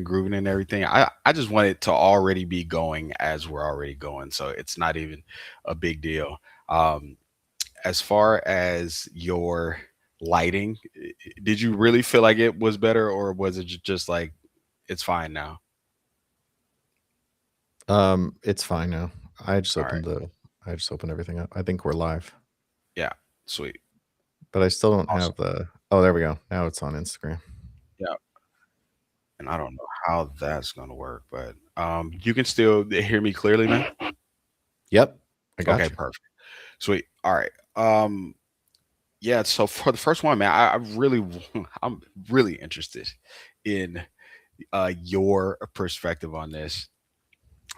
grooving and everything. I just want it to already be going as we're already going, so it's not even a big deal. Um, as far as your lighting, did you really feel like it was better, or was it just like it's fine now? It's fine now. I just All right. opened the I just opened everything up. I think we're live, Yeah. Sweet. but I still don't Awesome. have the. Oh, there we go. Now it's on Instagram. Yeah. And I don't know how that's gonna work, but you can still hear me clearly now. Yep, I Okay, got you. perfect. Sweet. All right. Yeah, so for the first one, man, I really I'm really interested in your perspective on this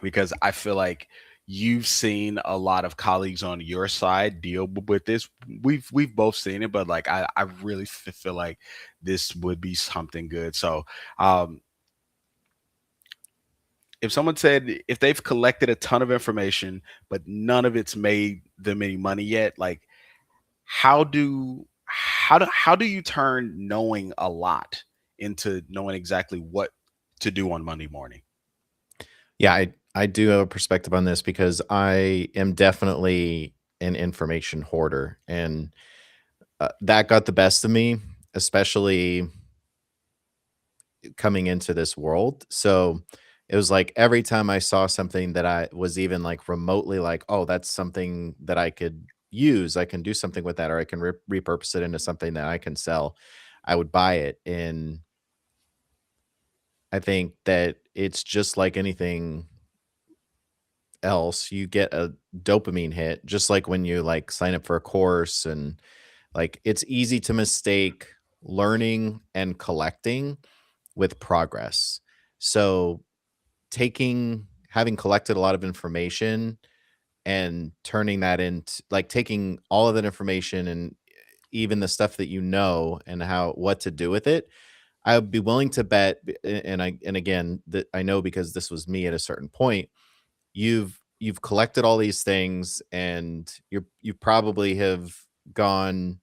because I feel like you've seen a lot of colleagues on your side deal with this. We've both seen it, but like I really feel like this would be something good. So, um if someone said if they've collected a ton of information but none of it's made them any money yet, like how do you turn knowing a lot into knowing exactly what to do on Monday morning? Yeah, I do have a perspective on this because I am definitely an information hoarder, and that got the best of me, especially coming into this world. So it was like every time I saw something that I was even like remotely like, oh, that's something that I could use, I can do something with that, or I can repurpose it into something that I can sell, I would buy it. And I think that it's just like anything else. You get a dopamine hit, just like when you like sign up for a course, and like it's easy to mistake learning and collecting with progress. So having collected a lot of information and turning that into like taking all of that information and even the stuff that you know and how what to do with it, I would be willing to bet and again that I know because this was me at a certain point. You've collected all these things and you probably have gone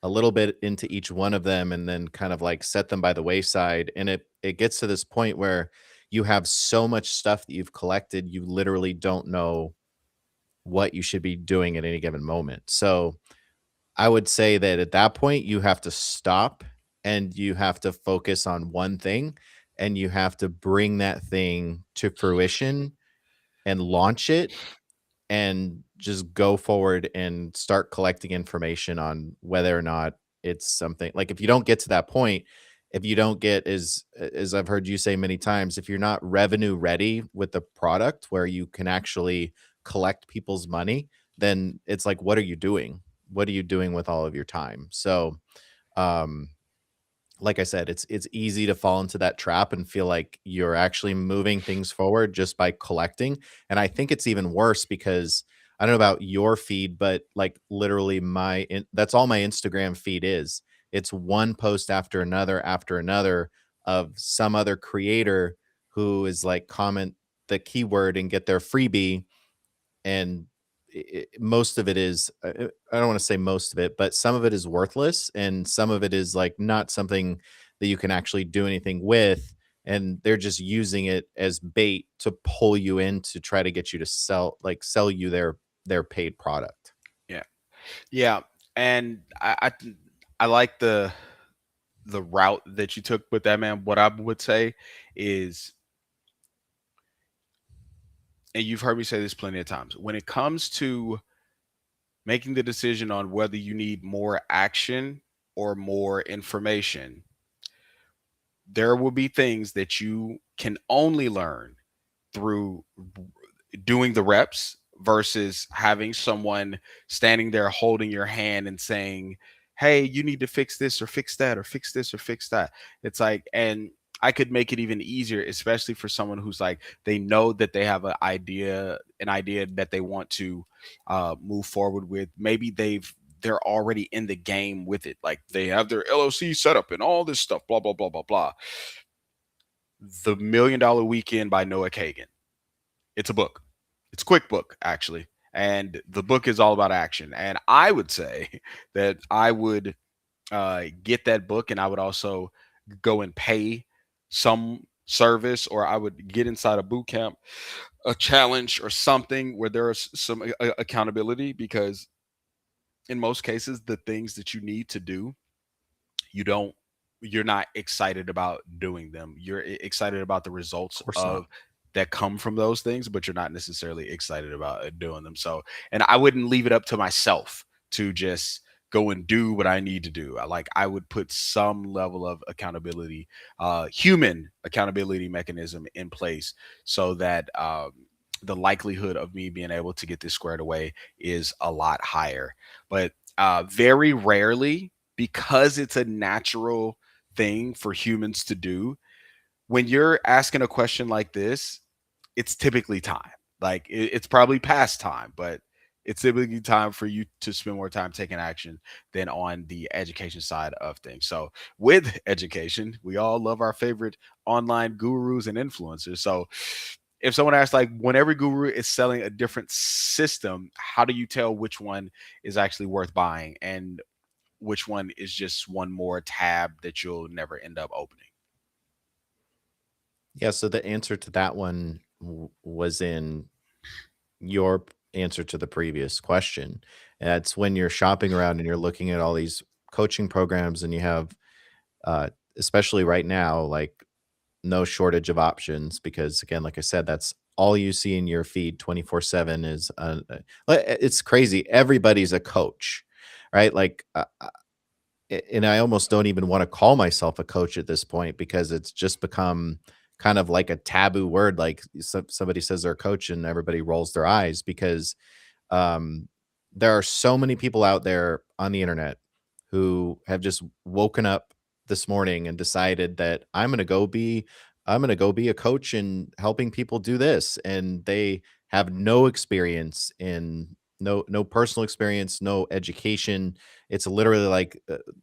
a little bit into each one of them and then kind of like set them by the wayside, and it gets to this point where you have so much stuff that you've collected, you literally don't know what you should be doing at any given moment. So I would say that at that point you have to stop and you have to focus on one thing, and you have to bring that thing to fruition and launch it and just go forward and start collecting information on whether or not it's something like if you don't get to that point, if you don't get as I've heard you say many times, if you're not revenue ready with the product where you can actually collect people's money, then it's like what are you doing? What are you doing with all of your time? So, um like I said, it's easy to fall into that trap and feel like you're actually moving things forward just by collecting. And I think it's even worse because I don't know about your feed, but like literally that's all my Instagram feed is. It's one post after another of some other creator who is like comment the keyword and get their freebie, and most of it is I don't want to say most of it, but some of it is worthless and some of it is like not something that you can actually do anything with, and they're just using it as bait to pull you in to try to get you to sell you their paid product. Yeah. Yeah. And I like the route that you took with that, man. What I would say is, and you've heard me say this plenty of times, when it comes to making the decision on whether you need more action or more information, there will be things that you can only learn through doing the reps versus having someone standing there holding your hand and saying, "Hey, you need to fix this or fix that or fix this or fix that." It's like, and I could make it even easier, especially for someone who's like they know that they have an idea that they want to move forward with. Maybe they're already in the game with it, like they have their LLC set up and all this stuff, blah blah blah blah blah. The $1 Million Weekend by Noah Kagan. It's a book. It's a quick book, actually. And the book is all about action. And I would say that I would get that book, and I would also go and pay some service, or I would get inside a boot camp, a challenge, or something where there is some accountability, because in most cases, the things that you need to do, you don't you're not excited about doing them. You're excited about the Of results course not. of that come from those things, but you're not necessarily excited about doing them. So, and I wouldn't leave it up to myself to just go and do what I need to do. I would put some level of accountability, human accountability mechanism in place, so that the likelihood of me being able to get this squared away is a lot higher. But very rarely, because it's a natural thing for humans to do, when you're asking a question like this, it's typically time. It's probably past time, but it's typically time for you to spend more time taking action than on the education side of things. So, with education, we all love our favorite online gurus and influencers. So, if someone asks, like, when every guru is selling a different system, how do you tell which one is actually worth buying and which one is just one more tab that you'll never end up opening? Yeah, so the answer to that one was in your answer to the previous question. That's when you're shopping around and you're looking at all these coaching programs and you have, uh, especially right now, like no shortage of options because, again, like I said, that's all you see in your feed 24/7 is, it's crazy. Everybody's a coach, right? Like, and I almost don't even want to call myself a coach at this point because it's just become kind of like a taboo word. Like somebody says they're a coach and everybody rolls their eyes because um, there are so many people out there on the internet who have just woken up this morning and decided that I'm going to go be a coach and helping people do this, and they have no experience in no personal experience, no education. It's literally like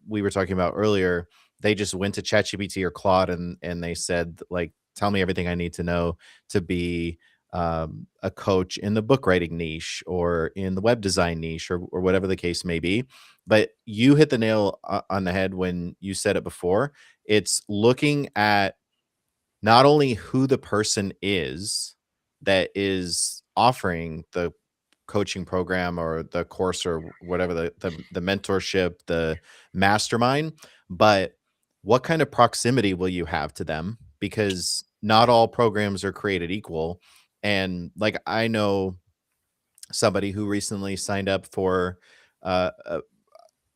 we were talking about earlier. They just went to ChatGPT or Claude and they said like, tell me everything I need to know to be a coach in the book writing niche or in the web design niche or whatever the case may be. But you hit the nail on the head when you said it before. It's looking at not only who the person is that is offering the coaching program or the course or whatever the mentorship, the mastermind, but what kind of proximity will you have to them? Because not all programs are created equal. And like I know somebody who recently signed up for a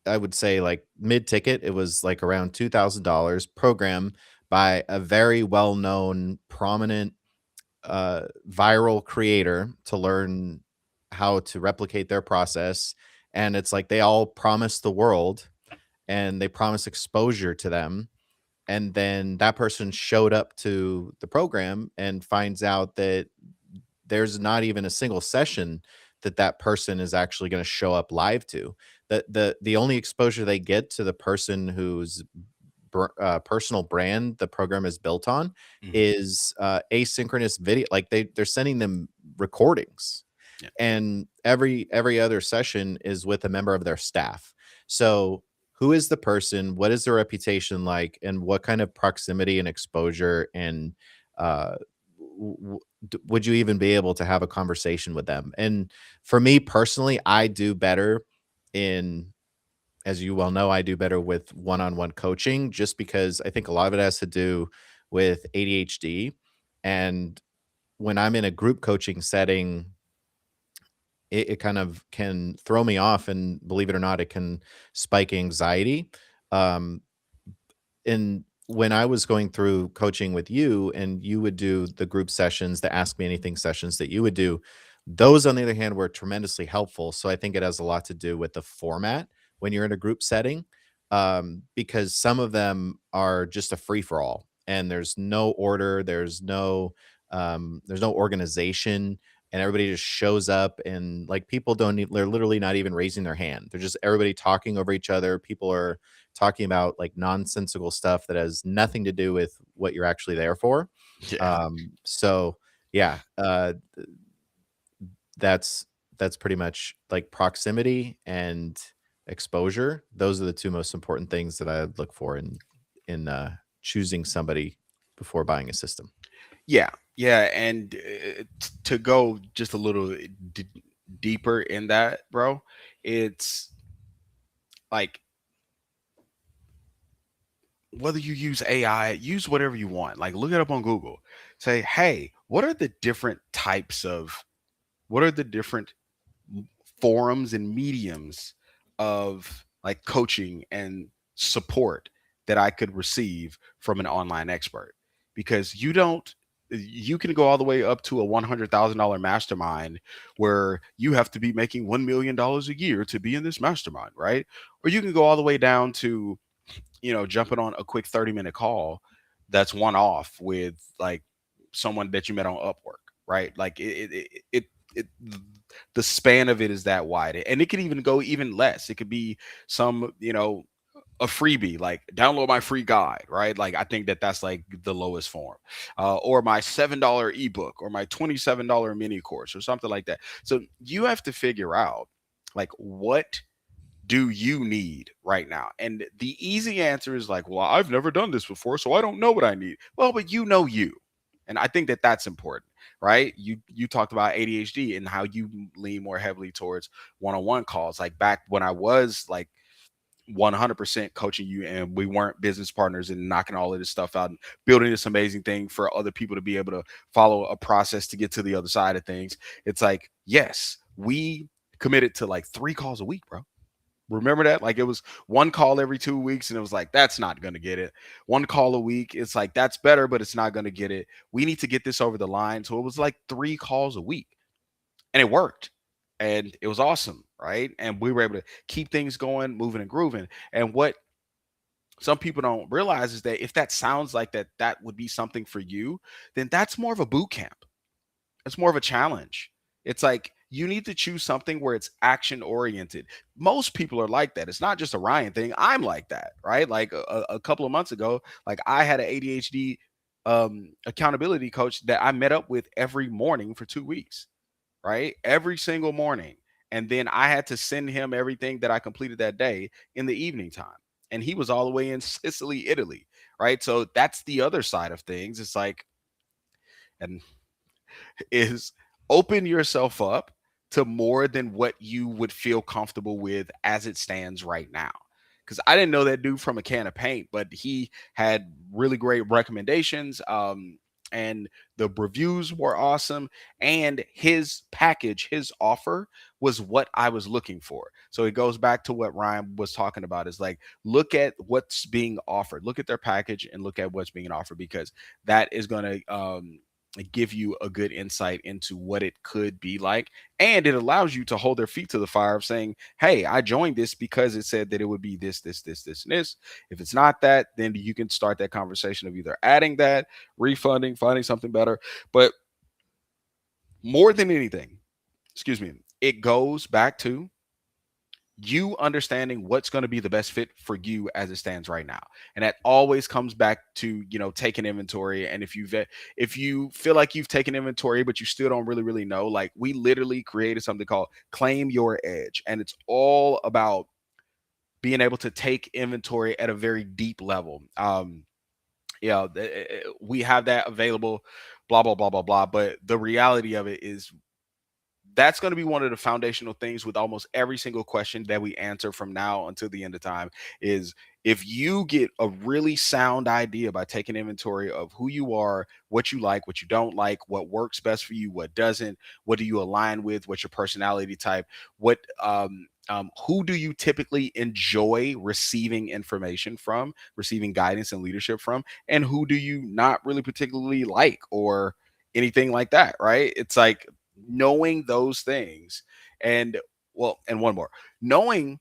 I would say like mid ticket. It was like around $2,000 program by a very well known, prominent, viral creator to learn how to replicate their process. And it's like they all promise the world and they promise exposure to them. And then that person showed up to the program and finds out that there's not even a single session that that person is actually going to show up live to. The only exposure they get to the person whose personal brand the program is built on Mhm. is asynchronous video. Like they're sending them recordings, Yeah. and every other session is with a member of their staff. So who is the person? What is their reputation like? And what kind of proximity and exposure and uh, would you even be able to have a conversation with them? And for me personally, I do better in, as you well know, I do better with one-on-one coaching just because I think a lot of it has to do with ADHD. And when I'm in a group coaching setting, it kind of can throw me off. And believe it or not, it can spike anxiety. Um, and when I was going through coaching with you and you would do the group sessions, the Ask Me Anything sessions that you would do, those on the other hand were tremendously helpful. So I think it has a lot to do with the format when you're in a group setting, because some of them are just a free for all and there's no order, there's no organization, and everybody just shows up and like people don't need, they're literally not even raising their hand. They're just everybody talking over each other. People are talking about like nonsensical stuff that has nothing to do with what you're actually there for. Yeah. So yeah, that's that's pretty much like proximity and exposure. Those are the two most important things that I look for in choosing somebody before buying a system. Yeah, yeah, and to go just a little deeper in that, bro, it's like whether you use AI, use whatever you want. Like look it up on Google. Say, hey, what are the different forums and mediums of like coaching and support that I could receive from an online expert? Because you can go all the way up to a $100,000 mastermind where you have to be making $1 million a year to be in this mastermind, right? Or you can go all the way down to jumping on a quick 30-minute call that's one off with like someone that you met on Upwork, right? Like it the span of it is that wide. And it could even go even less. It could be some, a freebie, like download my free guide, right? Like I think that that's like the lowest form, or my $7 ebook, or my $27 mini course, or something like that. So you have to figure out like what do you need right now? And the easy answer is like, well, I've never done this before, so I don't know what I need. Well, but you know you. And I think that that's important, right? You talked about ADHD and how you lean more heavily towards one-on-one calls. Like back when I was like 100% coaching you and we weren't business partners and knocking all of this stuff out and building this amazing thing for other people to be able to follow a process to get to the other side of things. It's like, yes, we committed to like 3 calls a week, bro. Remember that? Like it was one call every 2 weeks, and it was like, that's not going to get it. One call a week, it's like, that's better, but it's not going to get it. We need to get this over the line. So it was like 3 calls a week, and it worked. And it was awesome, right? And we were able to keep things going, moving and grooving. And what some people don't realize is that if that sounds like that would be something for you, then that's more of a boot camp. It's more of a challenge. It's like you need to choose something where it's action oriented. Most people are like that. It's not just a Ryan thing. I'm like that, right? Like a couple of months ago, like I had an ADHD accountability coach that I met up with every morning for 2 weeks, right? Every single morning. And then I had to send him everything that I completed that day in the evening time. And he was all the way in Sicily, Italy, right? So that's the other side of things. It's like, and is open yourself up to more than what you would feel comfortable with as it stands right now. Because I didn't know that dude from a can of paint, but he had really great recommendations. And the reviews were awesome. And his package, his offer was what I was looking for. So it goes back to what Ryan was talking about is like, look at what's being offered, look at their package and look at what's being offered, because that is going to, give you a good insight into what it could be like. And it allows you to hold their feet to the fire of saying, hey, I joined this because it said that it would be this, and this. If it's not that, then you can start that conversation of either adding that, refunding, finding something better. But more than anything, excuse me, it goes back to you understanding what's going to be the best fit for you as it stands right now. And that always comes back to taking inventory. And if you feel like you've taken inventory but you still don't really know, like we literally created something called Claim Your Edge, and it's all about being able to take inventory at a very deep level. We have that available, blah blah blah blah blah, but the reality of it is that's going to be one of the foundational things with almost every single question that we answer from now until the end of time. Is if you get a really sound idea by taking inventory of who you are, what you like, what you don't like, what works best for you, what doesn't, what do you align with, what's your personality type, what who do you typically enjoy receiving information from, receiving guidance and leadership from, and who do you not really particularly like or anything like that, right? It's like knowing those things. And well, and one more, knowing,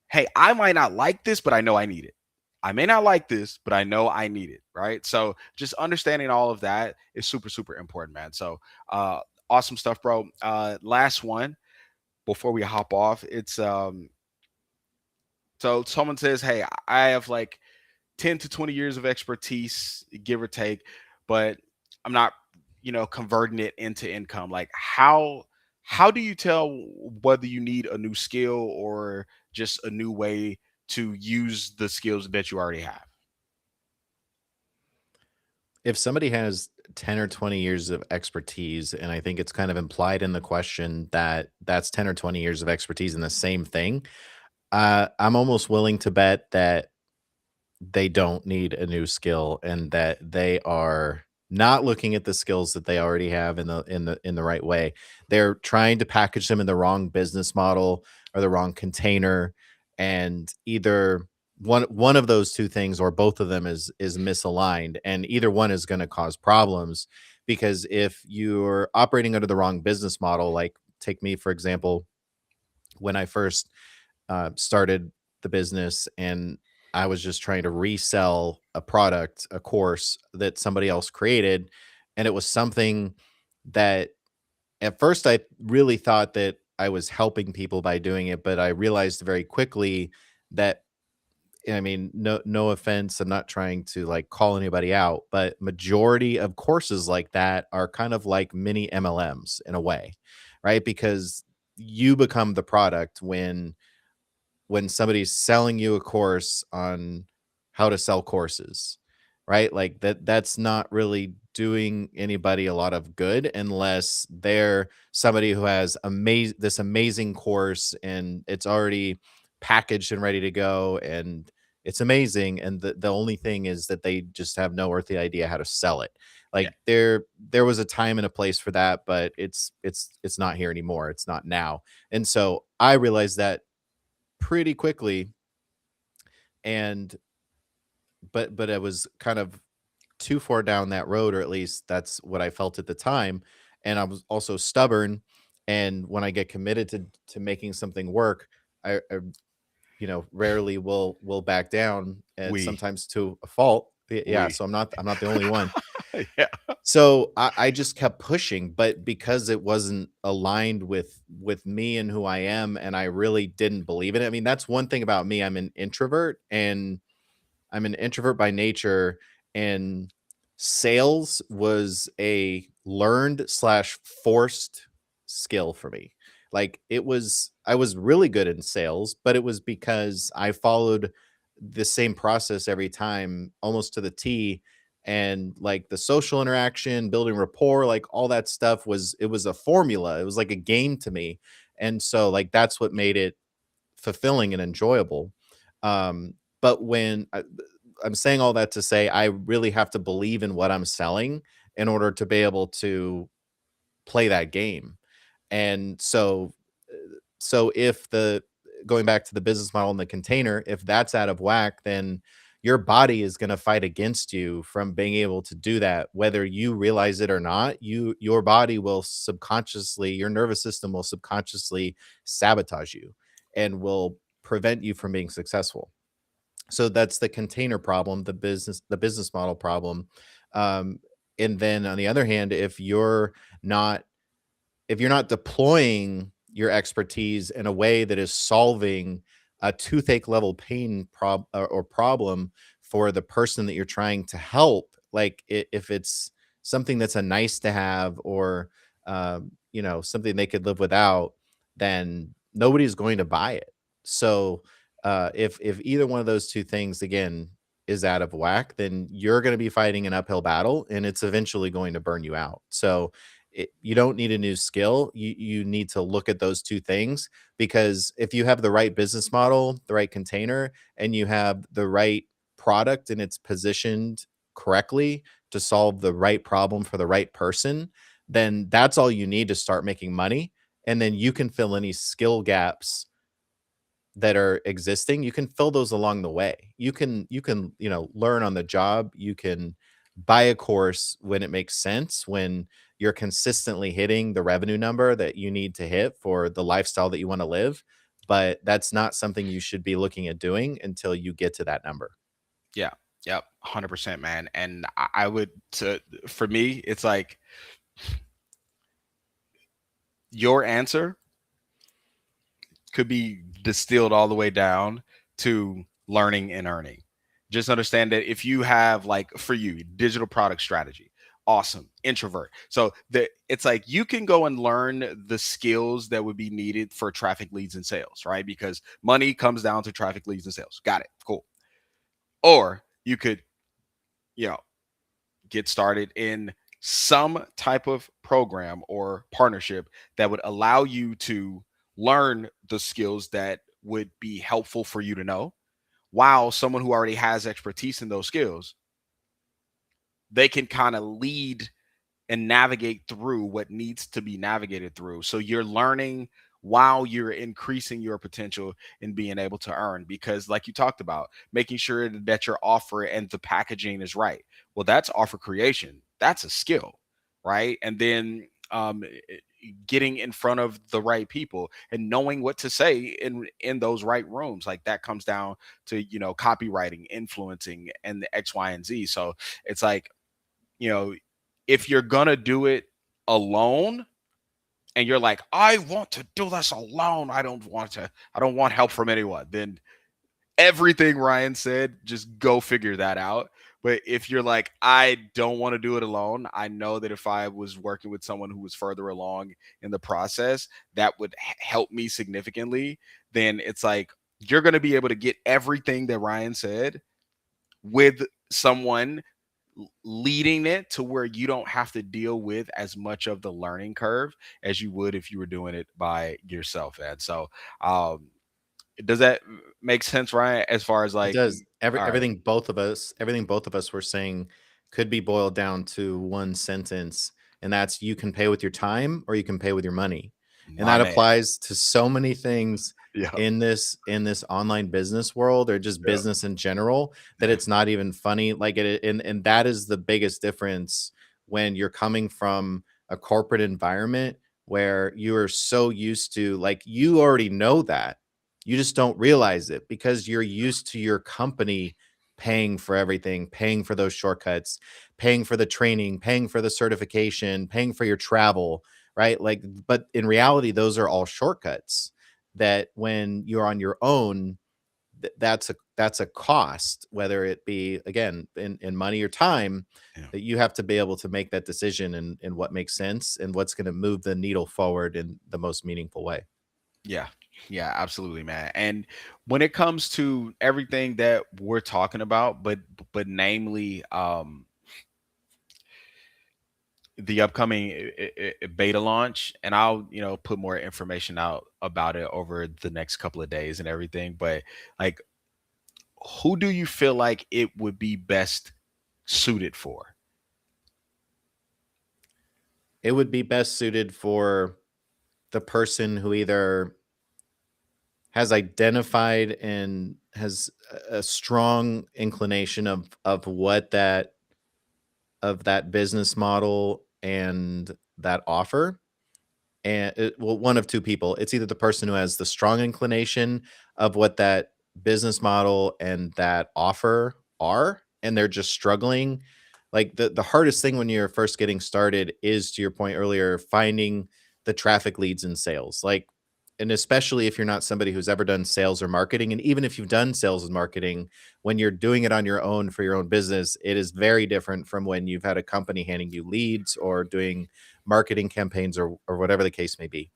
hey, I might not like this, but I know I need it. I may not like this, but I know I need it, right? So just understanding all of that is super super important, man. So awesome stuff, bro. Last one before we hop off. It's so someone says, hey, I have like 10 to 20 years of expertise, give or take, but I'm not, converting it into income. Like how do you tell whether you need a new skill or just a new way to use the skills that you already have? If somebody has 10 or 20 years of expertise, and I think it's kind of implied in the question that that's 10 or 20 years of expertise in the same thing, I'm almost willing to bet that they don't need a new skill and that they are not looking at the skills that they already have in the right way. They're trying to package them in the wrong business model or the wrong container, and either one of those two things or both of them is misaligned, and either one is going to cause problems. Because if you're operating under the wrong business model, like take me for example, when I first started the business and I was just trying to resell a product, a course that somebody else created. And it was something that at first I really thought that I was helping people by doing it, but I realized very quickly that, I mean, no offense, I'm not trying to like call anybody out, but majority of courses like that are kind of like mini MLMs in a way, right? Because you become the product when somebody's selling you a course on how to sell courses, right? Like that's not really doing anybody a lot of good unless they're somebody who has amazing course and it's already packaged and ready to go and it's amazing, and the only thing is that they just have no earthly idea how to sell it. Yeah, Like there was a time and a place for that, but it's not here anymore. It's not now. And so I realized that pretty quickly, and but I was kind of too far down that road, or at least that's what I felt at the time, and I was also stubborn, and when I get committed to making something work, I rarely will back down, and we sometimes to a fault. Yeah, we so I'm not the only one. yeah, So I just kept pushing, but because it wasn't aligned with me and who I am, and I really didn't believe in it. I mean, that's one thing about me. I'm an introvert by nature, and sales was a learned slash forced skill for me. Like I was really good in sales, but it was because I followed the same process every time, almost to the T. And like the social interaction, building rapport, like all that stuff it was a formula. It was like a game to me. And so like that's what made it fulfilling and enjoyable. But I'm saying all that to say I really have to believe in what I'm selling in order to be able to play that game. And so if the going back to the business model in the container, if that's out of whack, then your body is going to fight against you from being able to do that, whether you realize it or not. Your body will subconsciously, your nervous system will subconsciously sabotage you and will prevent you from being successful. So that's the container problem, the business model problem. um, and then on the other hand, not if you're not deploying your expertise in a way that is solving a toothache level pain or problem for the person that you're trying to help, like if it's something that's a nice to have, or something they could live without, then nobody's going to buy it. So if either one of those two things again is out of whack, then you're going to be fighting an uphill battle, and it's eventually going to burn you out. So you don't need a new skill. You need to look at those two things, because if you have the right business model, the right container, and you have the right product and it's positioned correctly to solve the right problem for the right person, then that's all you need to start making money. And then you can fill any skill gaps that are existing. You can fill those along the way. You can learn on the job. You can buy a course when it makes sense, when you're consistently hitting the revenue number that you need to hit for the lifestyle that you want to live. But that's not something you should be looking at doing until you get to that number. yeah, yep, 100%, man. And I would to for me, it's like your answer could be distilled all the way down to learning and earning. Just understand that if you have, like, for you, digital product strategy, awesome. Introvert. So it's like you can go and learn the skills that would be needed for traffic leads and sales, right? Because money comes down to traffic leads and sales. Got it. Cool. Or you could, you know, get started in some type of program or partnership that would allow you to learn the skills that would be helpful for you to know, while someone who already has expertise in those skills, they can kind of lead and navigate through what needs to be navigated through. So you're learning while you're increasing your potential in being able to earn. Because, like you talked about, making sure that your offer and the packaging is right. Well, that's offer creation. That's a skill, right? And then getting in front of the right people and knowing what to say in those right rooms, like that comes down to copywriting, influencing, and the X, Y, and Z. So it's like, you know, if you're gonna do it alone and you're like, I want to do this alone, I don't want help from anyone, then everything Ryan said, just go figure that out. But if you're like, I don't want to do it alone, I know that if I was working with someone who was further along in the process, that would help me significantly. Then it's like, you're going to be able to get everything that Ryan said with someone leading it to where you don't have to deal with as much of the learning curve as you would if you were doing it by yourself. And so, um, does that make sense, Ryan? As far as It like, does. all right, Everything both of us were saying could be boiled down to one sentence, and that's you can pay with your time or you can pay with your money. And my that man. applies to so many things Yep, in this online business world or just yep, business in general that yeah, it's not even funny. Like and that is the biggest difference when you're coming from a corporate environment where you are so used to, like, you already know that you just don't realize it because you're used to your company paying for everything, paying for those shortcuts, paying for the training, paying for the certification, paying for your travel, right? Like, but in reality, those are all shortcuts that when you're on your own, that's a cost, whether it be again in money or time, yeah, that you have to be able to make that decision and what makes sense and what's going to move the needle forward in the most meaningful way. yeah, yeah, absolutely, man. And when it comes to everything that we're talking about, but namely, the upcoming beta launch, and I'll put more information out about it over the next couple of days and everything. But like, who do you feel like it would be best suited for? It would be best suited for the person who either has identified and has a strong inclination of what that business model and that offer, and well, one of two people. It's either the person who has the strong inclination of what that business model and that offer are, and they're just struggling. Like the hardest thing when you're first getting started is, to your point earlier, finding the traffic leads in sales. Like, and especially if you're not somebody who's ever done sales or marketing, and even if you've done sales and marketing, when you're doing it on your own for your own business, it is very different from when you've had a company handing you leads or doing marketing campaigns or whatever the case may be.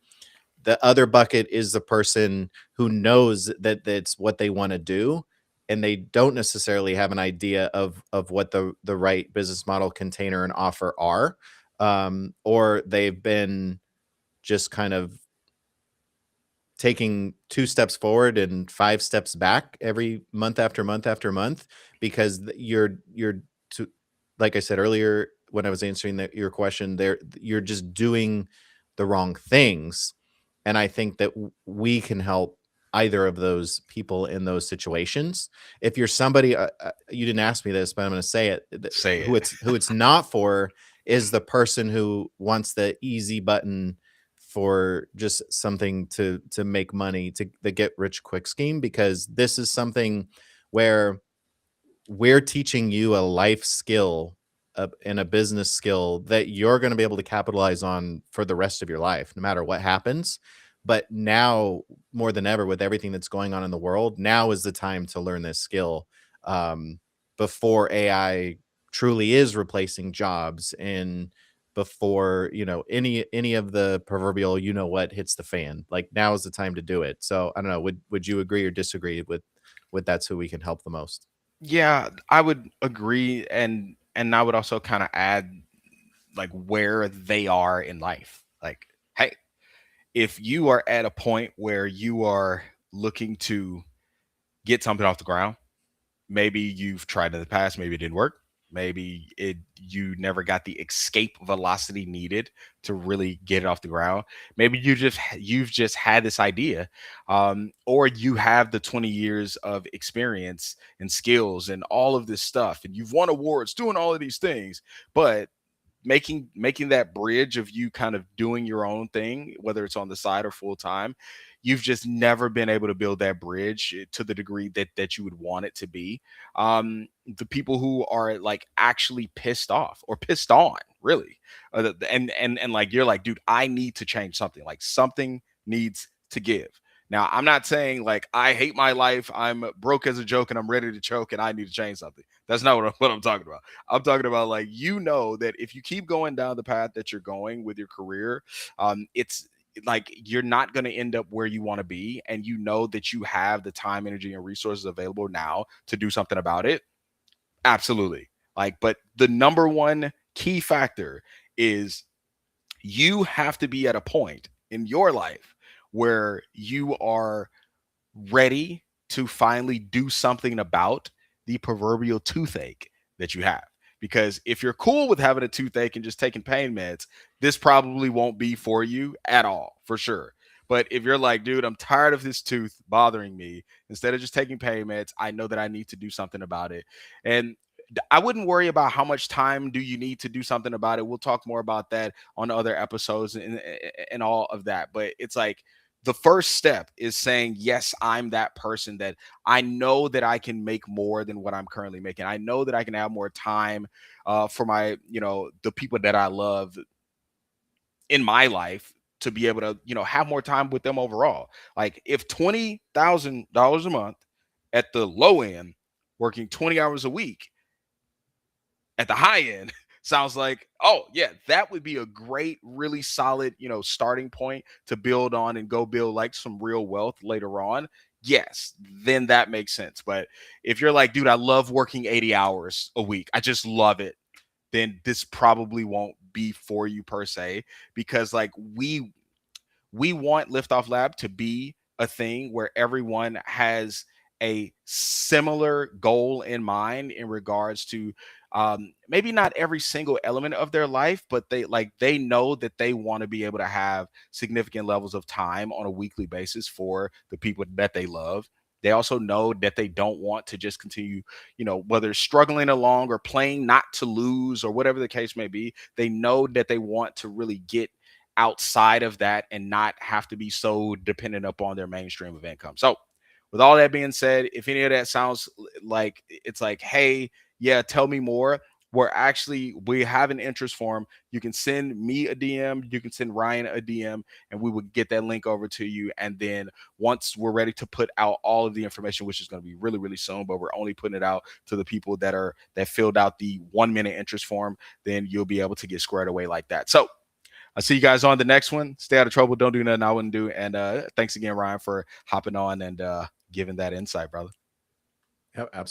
The other bucket is the person who knows that that's what they want to do, and they don't necessarily have an idea of what the right business model, container, and offer are, or they've been just kind of taking 2 steps forward and 5 steps back every month after month after month because you're to, like I said earlier when I was answering your question there, you're just doing the wrong things. And I think that we can help either of those people in those situations. If you're somebody, you didn't ask me this, but I'm going to say it. Say Who it. it's not for is the person who wants the easy button for just something to make money, to the get rich quick scheme, because this is something where we're teaching you a life skill, and a business skill that you're going to be able to capitalize on for the rest of your life, no matter what happens. But now, more than ever, with everything that's going on in the world, now is the time to learn this skill, um, before AI truly is replacing jobs, and before any of the proverbial what hits the fan. Like, now is the time to do it. So I don't know. Would you agree or disagree with that's who we can help the most? Yeah, I would agree. and I would also kind of add like where they are in life. Like, hey, if you are at a point where you are looking to get something off the ground, maybe you've tried in the past, maybe it didn't work. Maybe you never got the escape velocity needed to really get it off the ground. Maybe you've just had this idea, or you have the 20 years of experience and skills and all of this stuff, and you've won awards doing all of these things, but making that bridge of you kind of doing your own thing, whether it's on the side or full time, you've just never been able to build that bridge to the degree that you would want it to be. The people who are like actually pissed off or pissed on, really, and like you're like, dude, I need to change something. Like something needs to give. Now, I'm not saying like I hate my life, I'm broke as a joke, and I'm ready to choke, and I need to change something. That's not what I'm talking about. I'm talking about like you know that if you keep going down the path that you're going with your career, it's like you're not going to end up where you want to be, and you know that you have the time, energy, and resources available now to do something about it. Absolutely. Like, but the number one key factor is you have to be at a point in your life where you are ready to finally do something about the proverbial toothache that you have. Because if you're cool with having a toothache and just taking pain meds, this probably won't be for you at all, for sure. But if you're like, dude, I'm tired of this tooth bothering me, instead of just taking pain meds, I know that I need to do something about it. And I wouldn't worry about how much time do you need to do something about it. We'll talk more about that on other episodes and all of that. But it's like the first step is saying, yes, I'm that person that I know that I can make more than what I'm currently making. I know that I can have more time for my, the people that I love in my life to be able to, have more time with them overall. Like if $20,000 a month at the low end, working 20 hours a week at the high end sounds like, oh yeah, that would be a great, really solid, starting point to build on and go build like some real wealth later on. Yes, then that makes sense. But if you're like, dude, I love working 80 hours a week, I just love it, then this probably won't be for you per se, because like we want Liftoff Lab to be a thing where everyone has a similar goal in mind in regards to maybe not every single element of their life, but they know that they want to be able to have significant levels of time on a weekly basis for the people that they love. They also know that they don't want to just continue, whether struggling along or playing not to lose or whatever the case may be. They know that they want to really get outside of that and not have to be so dependent upon their mainstream of income. So, with all that being said, if any of that sounds like it's like, hey, yeah, tell me more. We have an interest form. You can send me a DM, you can send Ryan a DM, and we will get that link over to you. And then once we're ready to put out all of the information, which is going to be really, really soon, but we're only putting it out to the people that filled out the 1 minute interest form, then you'll be able to get squared away like that. So I'll see you guys on the next one. Stay out of trouble. Don't do nothing I wouldn't do. And thanks again, Ryan, for hopping on and giving that insight, brother. Yep, absolutely.